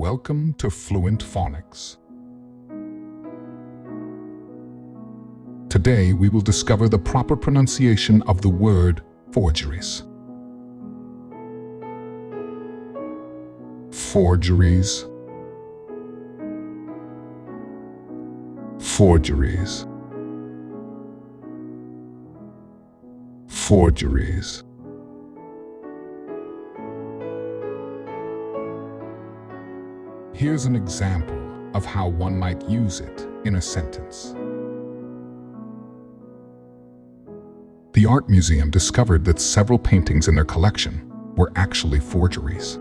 Welcome to Fluent Phonics. Today we will discover the proper pronunciation of the word forgeries. Forgeries. Forgeries. Forgeries. Here's an example of how one might use it in a sentence. The art museum discovered that several paintings in their collection were actually forgeries.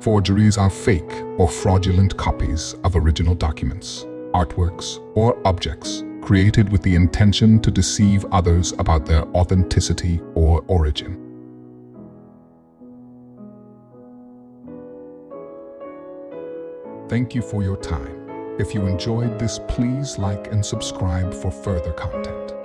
Forgeries are fake or fraudulent copies of original documents, artworks, or objects created with the intention to deceive others about their authenticity or origin. Thank you for your time. If you enjoyed this, please like and subscribe for further content.